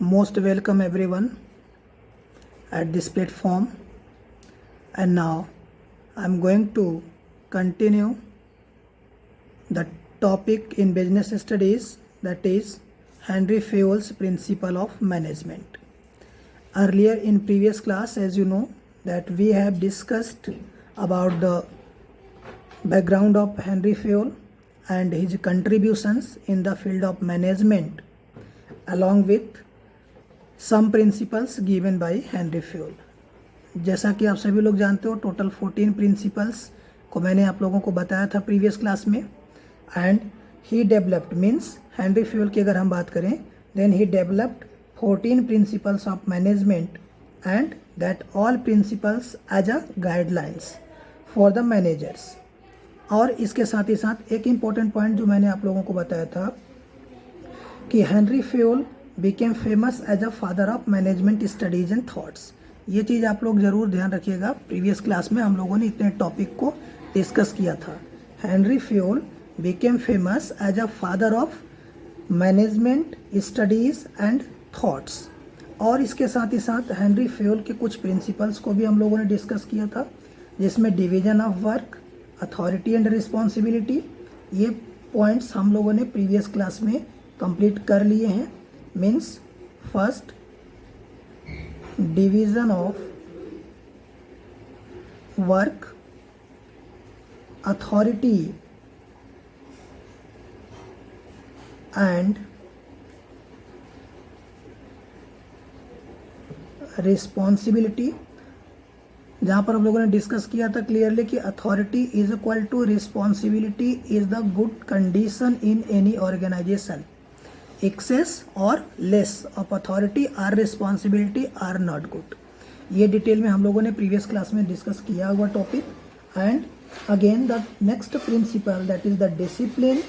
Most welcome everyone at this platform, and now I'm going to continue the topic in business studies, that is Henry Fayol's principle of management. Earlier in previous class, as you know, that we have discussed about the background of Henry Fayol and his contributions in the field of management, along with some principles given by Henry Fayol. जैसा कि आप सभी लोग जानते हो, total 14 principles को मैंने आप लोगों को बताया था प्रीवियस क्लास में। And he developed means Henry Fayol की अगर हम बात करें, then he developed 14 principles of management and that all principles as a guidelines for the managers. और इसके साथ ही साथ एक इम्पॉर्टेंट पॉइंट जो मैंने आप लोगों को बताया था कि Henry Fayol became famous as a father of management studies and thoughts। ये चीज़ आप लोग ज़रूर ध्यान रखिएगा। प्रीवियस क्लास में हम लोगों ने इतने टॉपिक को डिस्कस किया था। Henry Fayol became famous as a father of management studies and thoughts। और इसके साथ ही साथ हेनरी फ्योल के कुछ प्रिंसिपल्स को भी हम लोगों ने डिस्कस किया था, जिसमें division of work, authority and responsibility, ये पॉइंट्स हम लोगों ने प्रीवियस क्लास में कंप्लीट कर लिए हैं। Means first division of work, authority and responsibility, जहां पर हम लोगों ने डिस्कस किया था क्लियरली कि authority is equal to responsibility is the good condition in any organisation. Excess or less of authority or responsibility are not good. ये detail में हम लोगों ने प्रीवियस क्लास में डिस्कस किया हुआ topic. And again the next principle, that is the discipline,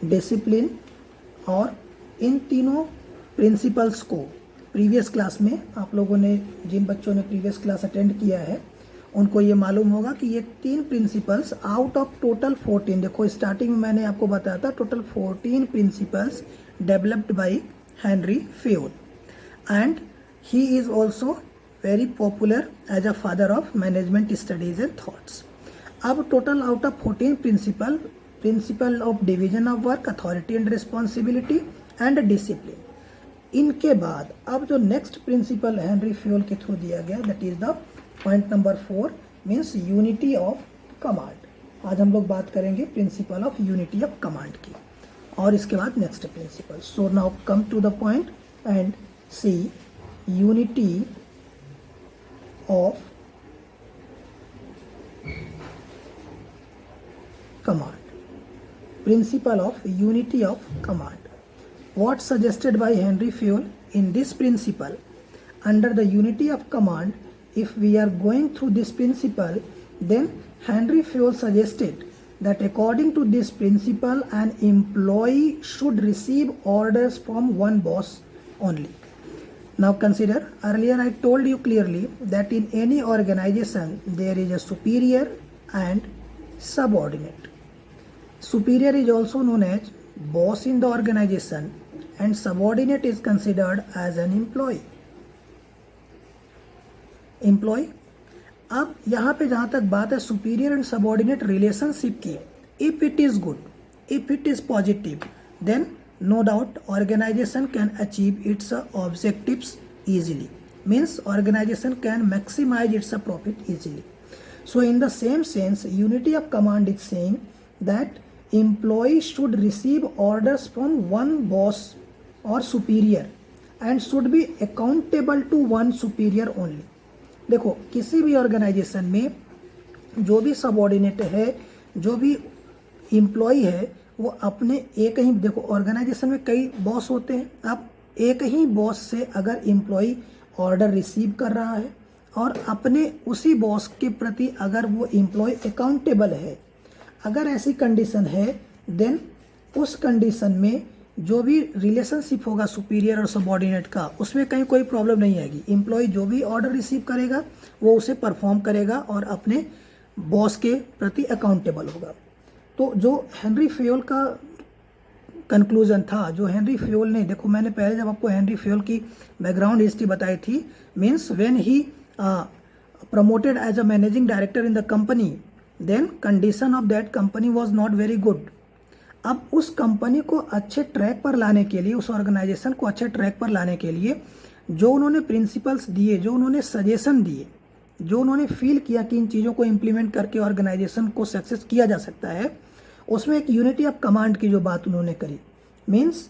discipline. और इन तीनों प्रिंसिपल्स को प्रीवियस क्लास में आप लोगों ने, जिन बच्चों ने प्रीवियस क्लास अटेंड किया है, उनको ये मालूम होगा कि ये तीन प्रिंसिपल्स आउट ऑफ टोटल 14, देखो स्टार्टिंग में मैंने आपको बताया था total 14 principles developed by Henry Fayol, and he is also very popular as a father of management studies and thoughts. अब total out of 14 principle of division of work, authority and responsibility and discipline. इनके बाद अब जो next principle Henry Fayol के through दिया गया, that is the point number 4 means unity of command. आज हम लोग बात करेंगे principle of unity of command की, और इसके बाद next principle. So now come to the point and see unity of command, principle of unity of command. What suggested by Henry Fayol in this principle? Under the unity of command, if we are going through this principle, then Henry Fayol suggested that according to this principle, an employee should receive orders from one boss only. Now consider, earlier I told you clearly that in any organization there is a superior and subordinate. Superior is also known as boss in the organization, and subordinate is considered as an employee. अब यहाँ पे जहाँ तक बात है superior and subordinate relationship की, if it is good, if it is positive, then no doubt organisation can achieve its objectives easily, means organisation can maximise its profit easily. So in the same sense unity of command is saying that employees should receive orders from one boss or superior and should be accountable to one superior only। देखो किसी भी organisation में जो भी subordinate है, जो भी employ है, वो अपने एक ही, देखो ऑर्गेनाइजेशन में कई बॉस होते हैं। अब एक ही बॉस से अगर एम्प्लॉय ऑर्डर रिसीव कर रहा है और अपने उसी बॉस के प्रति अगर वो एम्प्लॉय अकाउंटेबल है, अगर ऐसी कंडीशन है, देन उस कंडीशन में जो भी रिलेशनशिप होगा सुपीरियर और सबऑर्डिनेट का, उसमें कहीं कोई प्रॉब्लम नहीं आएगी। एम्प्लॉय जो भी ऑर्डर रिसीव करेगा वो उसे परफॉर्म करेगा और अपने बॉस के प्रति अकाउंटेबल होगा। तो जो हेनरी फ्योल का कंक्लूजन था, जो हेनरी फ्योल ने, देखो मैंने पहले जब आपको हेनरी फ्योल की बैकग्राउंड हिस्ट्री बताई थी, means when he promoted as a managing director in the company, then condition of that company was not very good. अब उस कंपनी को अच्छे ट्रैक पर लाने के लिए, उस ऑर्गेनाइजेशन को अच्छे ट्रैक पर लाने के लिए जो उन्होंने प्रिंसिपल्स दिए, जो उन्होंने सजेशन दिए, जो उन्होंने फील किया कि इन चीज़ों को इम्प्लीमेंट करके ऑर्गेनाइजेशन को सक्सेस किया जा सकता है, उसमें एक यूनिटी ऑफ कमांड की जो बात उन्होंने करी, means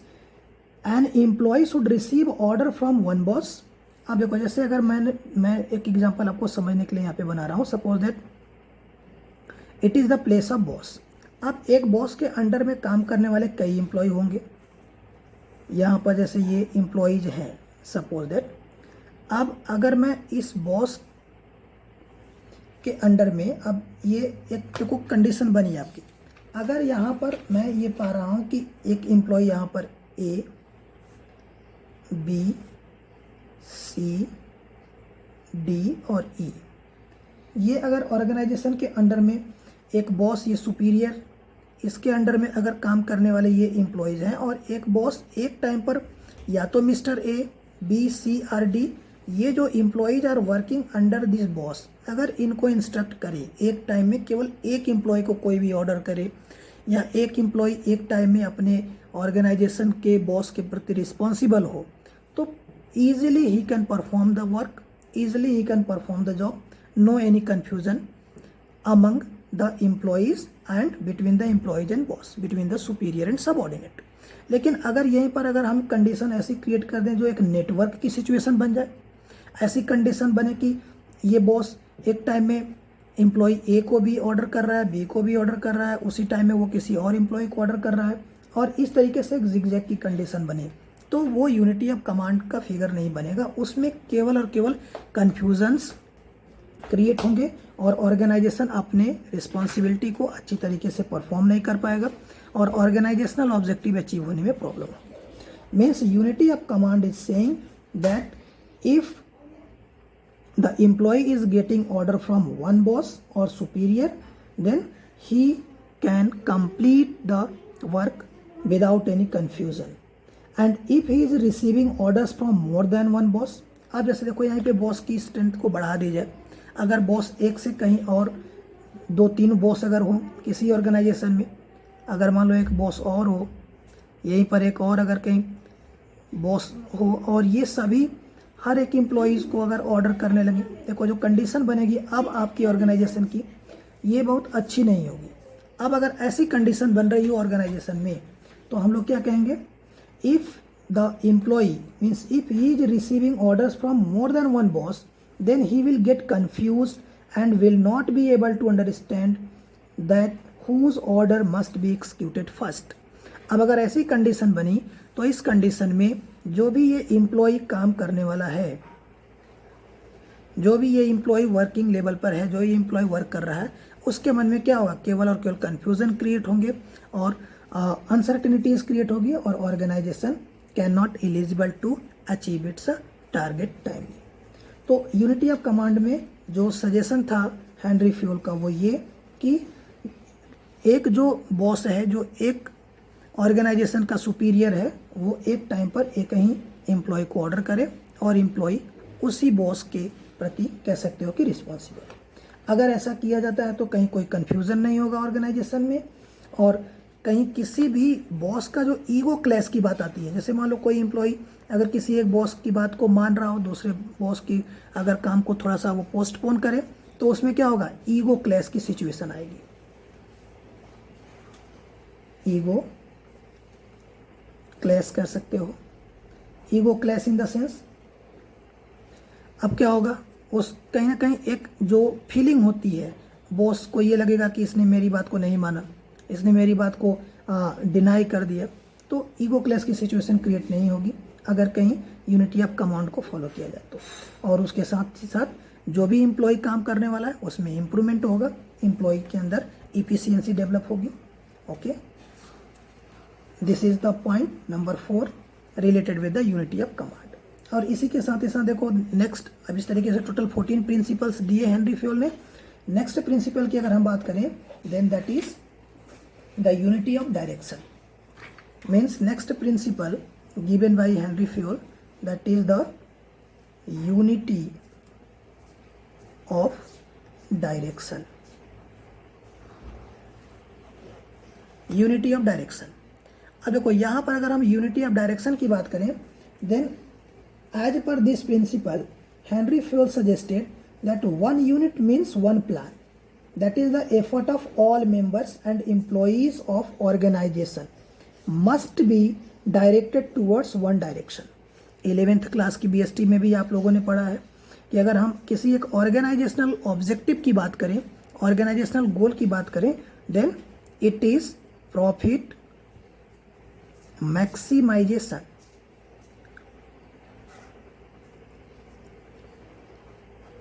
an employee should receive order from one boss. अब देखो, जैसे अगर मैं एक एग्जांपल आपको समझने के लिए यहाँ पे बना रहा हूँ, suppose that it is the place of boss. अब एक बॉस के अंडर में काम करने वाले कई एम्प्लॉय होंगे, यहाँ पर जैसे ये एम्प्लॉयज हैं सपोज दैट। अब अगर मैं इस बॉस के अंडर में, अब ये एक देखो कंडीशन बनी आपकी, अगर यहाँ पर मैं ये पा रहा हूँ कि एक एम्प्लॉय यहाँ पर ए, बी, सी, डी और ई, ये अगर ऑर्गेनाइजेशन के अंडर में एक बॉस, ये सुपीरियर, इसके अंडर में अगर काम करने वाले ये एम्प्लॉयज हैं, और एक बॉस एक टाइम पर या तो मिस्टर ए, बी, सी और डी, ये जो employees are working under this boss, अगर इनको इंस्ट्रक्ट करे एक टाइम में, केवल एक एम्प्लॉय को कोई भी ऑर्डर करे, या एक एम्प्लॉय एक टाइम में अपने ऑर्गेनाइजेशन के बॉस के प्रति रिस्पॉन्सिबल हो, तो easily he can perform the work, easily he can perform the job, no any confusion among the employees and between the employees and boss, between the superior and subordinate. लेकिन अगर यहीं पर अगर हम कंडीशन ऐसी create कर दें जो एक नेटवर्क की सिचुएशन बन जाए, ऐसी कंडीशन बने कि ये बॉस एक टाइम में एम्प्लॉय ए को भी ऑर्डर कर रहा है, बी को भी ऑर्डर कर रहा है, उसी टाइम में वो किसी और एम्प्लॉय को ऑर्डर कर रहा है, और इस तरीके से एक जिगजैग की कंडीशन बने, तो वो यूनिटी ऑफ कमांड का फिगर नहीं बनेगा, उसमें केवल और केवल कन्फ्यूजन्स क्रिएट होंगे और ऑर्गेनाइजेशन अपने रिस्पॉन्सिबिलिटी को अच्छी तरीके से परफॉर्म नहीं कर पाएगा और ऑर्गेनाइजेशनल ऑब्जेक्टिव अचीव होने में प्रॉब्लम होगी। Means unity of command is saying that if the employ is getting order from one boss or superior, then he can complete the work without any confusion. And if he is receiving orders from more than one boss, अब जैसे देखो यहाँ पे boss की strength को बढ़ा दी जाए, अगर बॉस एक से कहीं और 2-3 बॉस अगर हो किसी ऑर्गेनाइजेशन में, अगर मान लो एक बॉस और हो, यहीं पर एक और अगर कहीं बॉस हो, और ये सभी हर एक एम्प्लॉयज़ को अगर ऑर्डर करने लगे, देखो जो कंडीशन बनेगी अब आपकी ऑर्गेनाइजेशन की, ये बहुत अच्छी नहीं होगी। अब अगर ऐसी कंडीशन बन रही हो ऑर्गेनाइजेशन में, तो हम लोग क्या कहेंगे, if the employee means if he is receiving orders from more than one boss, then he will get confused and will not be able to understand that whose order must be executed first. अब अगर ऐसी condition बनी, तो इस condition में जो भी ये एम्प्लॉय काम करने वाला है, जो भी ये एम्प्लॉय वर्किंग लेवल पर है, जो ये एम्प्लॉय वर्क कर रहा है, उसके मन में क्या होगा, केवल और केवल कन्फ्यूजन क्रिएट होंगे और अनसर्टेनिटीज क्रिएट होगी और organisation can not eligible to achieve its target time. तो यूनिटी ऑफ कमांड में जो सजेशन था हेनरी फ्योल का, वो ये कि एक जो बॉस है, जो एक ऑर्गेनाइजेशन का सुपीरियर है, वो एक टाइम पर एक ही एम्प्लॉय को ऑर्डर करे और एम्प्लॉय उसी बॉस के प्रति कह सकते हो कि रिस्पॉन्सिबल। अगर ऐसा किया जाता है तो कहीं कोई कन्फ्यूज़न नहीं होगा ऑर्गेनाइजेशन में, और कहीं किसी भी बॉस का जो ईगो क्लैश की बात आती है, जैसे मान लो कोई एम्प्लॉय अगर किसी एक बॉस की बात को मान रहा हो, दूसरे बॉस की अगर काम को थोड़ा सा वो पोस्टपोन करे, तो उसमें क्या होगा, ईगो क्लैश की सिचुएशन आएगी। ईगो क्लैश कर सकते हो, ego clash in the sense, अब क्या होगा, उस कहीं ना कहीं एक जो फीलिंग होती है, बॉस को ये लगेगा कि इसने मेरी बात को नहीं माना, इसने मेरी बात को डिनाई कर दिया, तो ईगो क्लैश की सिचुएशन क्रिएट नहीं होगी अगर कहीं यूनिटी ऑफ कमांड को फॉलो किया जाए तो। और उसके साथ ही साथ जो भी एम्प्लॉय काम करने वाला है उसमें इम्प्रूवमेंट होगा, एम्प्लॉय के अंदर इफिशियंसी डेवलप होगी। Okay, this is the point number 4 related with the unity of command. और इसी के साथ ही साथ देखो नेक्स्ट, अब इस तरीके से टोटल 14 प्रिंसिपल्स दिए हेनरी फ्योल ने। नेक्स्ट प्रिंसिपल की अगर हम बात करें, then that is the unity of direction. Means next principle given by Henry Fayol, that is the unity of direction. Unity of direction. अब देखो यहाँ पर अगर हम यूनिटी ऑफ डायरेक्शन की बात करें, then as per this principle Henry Fayol suggested that one unit means one plan, that is the effort of all members and employees of organisation must be directed towards one direction. 11th class की BST में भी आप लोगों ने पढ़ा है कि अगर हम किसी एक ऑर्गेनाइजेशनल ऑब्जेक्टिव की बात करें, ऑर्गेनाइजेशनल गोल की बात करें, then it is profit maximisation.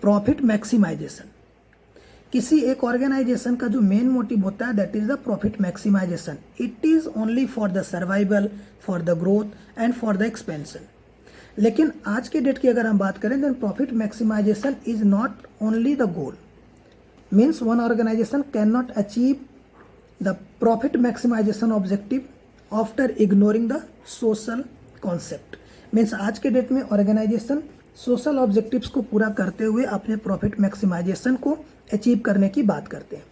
Profit maximisation किसी एक ऑर्गेनाइजेशन का जो मेन मोटिव होता है, that is the profit maximisation. It is only for the survival, for the growth and for the expansion. लेकिन आज के डेट की अगर हम बात करें, then profit maximisation is not only the goal. Means one organisation can not achieve the profit maximisation objective after ignoring the social concept. Means आज के डेट में ऑर्गेनाइजेशन सोशल ऑब्जेक्टिव्स को पूरा करते हुए अपने प्रॉफिट मैक्सिमाइजेशन को अचीव करने की बात करते हैं.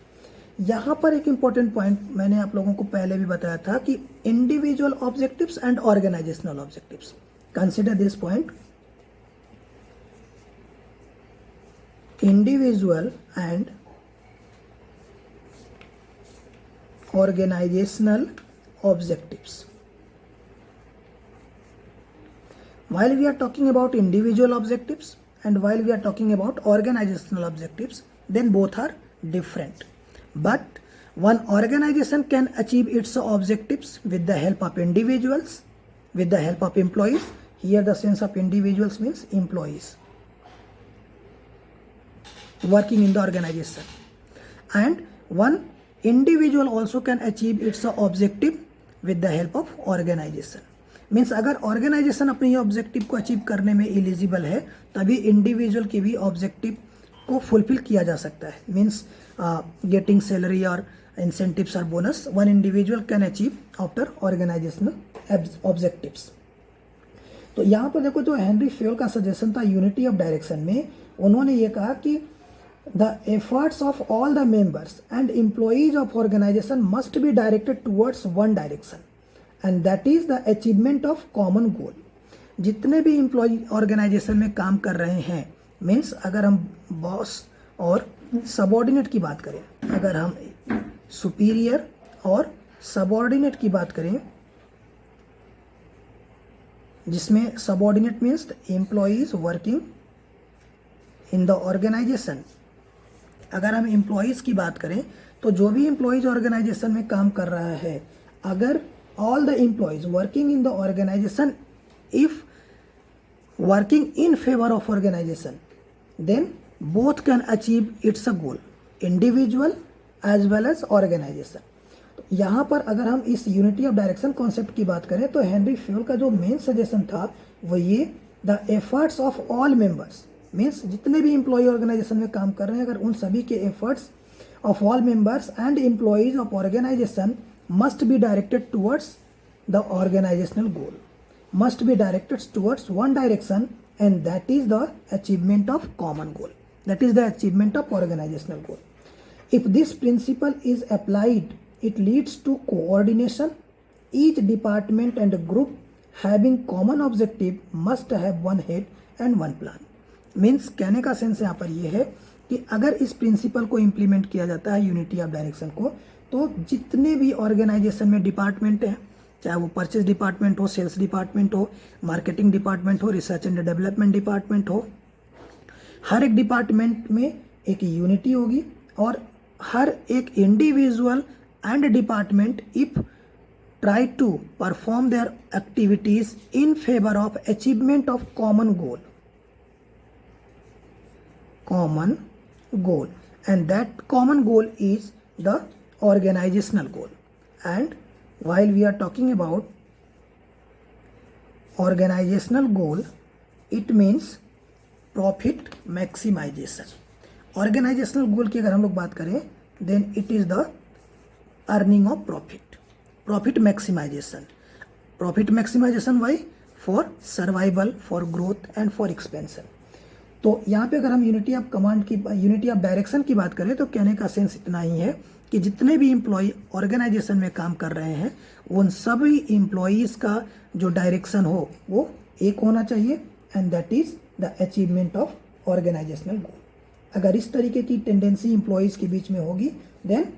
यहाँ पर एक इंपॉर्टेंट पॉइंट मैंने आप लोगों को पहले भी बताया था कि individual objectives and organisational objectives. Consider this point. Individual and organizational objectives. While we are talking about individual objectives and while we are talking about organizational objectives, then both are different. But one organization can achieve its objectives with the help of individuals, with the help of employees. Here the sense of individuals means employees working in the organization. And one individual also can achieve its objective with the help of organisation. Means अगर organisation अपने objective को achieve करने में eligible है, तभी individual के भी objective को फुलफिल किया जा सकता है. मीन्स गेटिंग सैलरी और इंसेंटिव्स और bonus one individual can achieve after organisational objectives. तो यहाँ पर देखो, जो हेनरी फ्योल का सजेशन था यूनिटी ऑफ डायरेक्शन में, उन्होंने ये कहा कि the efforts of all the members and employees of organization must be directed towards one direction and that is the achievement of common goal. जितने भी एम्प्लॉय ऑर्गेनाइजेशन में काम कर रहे हैं, मीन्स अगर हम बॉस और सबॉर्डिनेट की बात करें, अगर हम सुपीरियर और सबॉर्डिनेट की बात करें, जिसमें subordinate means employees working in the organisation. अगर हम एम्प्लॉयज़ की बात करें, तो जो भी एम्प्लॉयज़ ऑर्गेनाइजेशन में काम कर रहा है, अगर all the employees working in the organisation if working in favour of organisation, then both can achieve its a goal, individual as well as organisation. तो यहाँ पर अगर हम इस यूनिटी ऑफ डायरेक्शन कॉन्सेप्ट की बात करें, तो हेनरी फ्योल का जो मेन सजेशन था वो ये, the efforts of all members. Means जितने भी एम्प्लॉय ऑर्गेनाइजेशन में काम कर रहे हैं, अगर उन सभी के efforts of all members and employees of organisation must be directed towards the organisational goal, must be directed towards one direction and that is the achievement of common goal, that is the achievement of organisational goal. If this principle is applied, it leads to coordination. Each department and group having common objective must have one head and one plan. Means कहने का sense यहाँ पर ये है कि अगर इस principal को इम्प्लीमेंट किया जाता है यूनिटी ऑफ डायरेक्शन को, तो जितने भी ऑर्गेनाइजेशन में डिपार्टमेंट हैं, चाहे वो परचेज डिपार्टमेंट हो, सेल्स डिपार्टमेंट हो, मार्केटिंग डिपार्टमेंट हो, रिसर्च एंड डेवलपमेंट डिपार्टमेंट हो, हर एक डिपार्टमेंट में एक यूनिटी होगी और हर एक individual and department if try to perform their activities in favour of achievement of common goal, and that common goal is the organizational goal. And while we are talking about organizational goal, it means profit maximization. Organizational goal की अगर हम लोग बात करें, then it is the earning of profit maximization. Profit maximization why? For survival, for growth and for expansion. तो यहाँ पे अगर हम यूनिटी ऑफ कमांड की, यूनिटी ऑफ डायरेक्शन की बात करें तो कहने का सेंस इतना ही है कि जितने भी इम्प्लॉय ऑर्गेनाइजेशन में काम कर रहे हैं उन सभी इम्प्लॉयज़ का जो डायरेक्शन हो वो एक होना चाहिए, and that is the achievement of organisational goal. अगर इस तरीके की टेंडेंसी इम्प्लॉयज़ के बीच में होगी then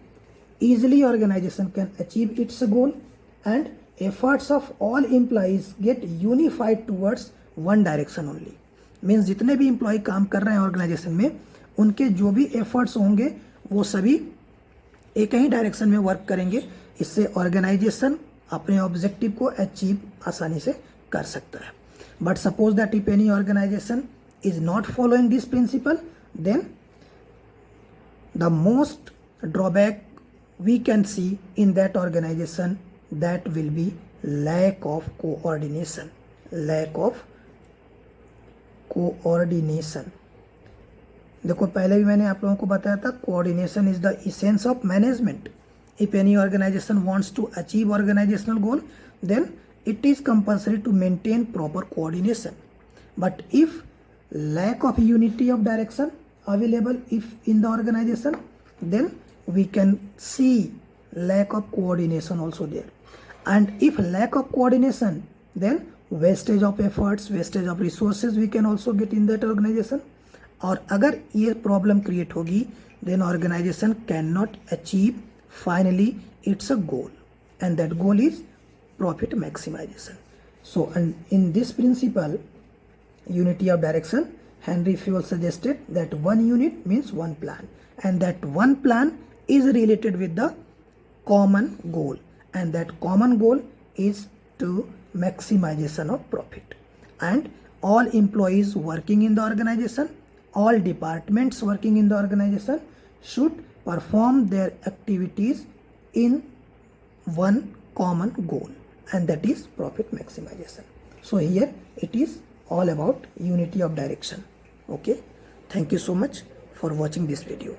easily organization can achieve its goal and efforts of all employees get unified towards one direction only. Means जितने भी एम्प्लॉय काम कर रहे हैं ऑर्गेनाइजेशन में उनके जो भी एफर्ट्स होंगे वो सभी एक ही डायरेक्शन में वर्क करेंगे. इससे ऑर्गेनाइजेशन अपने ऑब्जेक्टिव को अचीव आसानी से कर सकता है. But suppose that if any organisation is not following this principle then the most drawback we can see in that organization that will be lack of coordination. देखो पहले भी मैंने आप लोगों को बताया था coordination is the essence of management. If any organization wants to achieve organizational goal then it is compulsory to maintain proper coordination. But if lack of unity of direction available if in the organization then we can see lack of coordination also there. And if lack of coordination then wastage of efforts, wastage of resources we can also get in that organization. और अगर ये problem create होगी then organization cannot achieve finally its a goal, and that goal is profit maximization. So and in this principle unity of direction, Henry Fayol suggested that one unit means one plan, and that one plan is related with the common goal, and that common goal is to maximization of profit. And all employees working in the organization, all departments working in the organization should perform their activities in one common goal, and that is profit maximization. So here it is all about unity of direction. Okay, thank you so much for watching this video.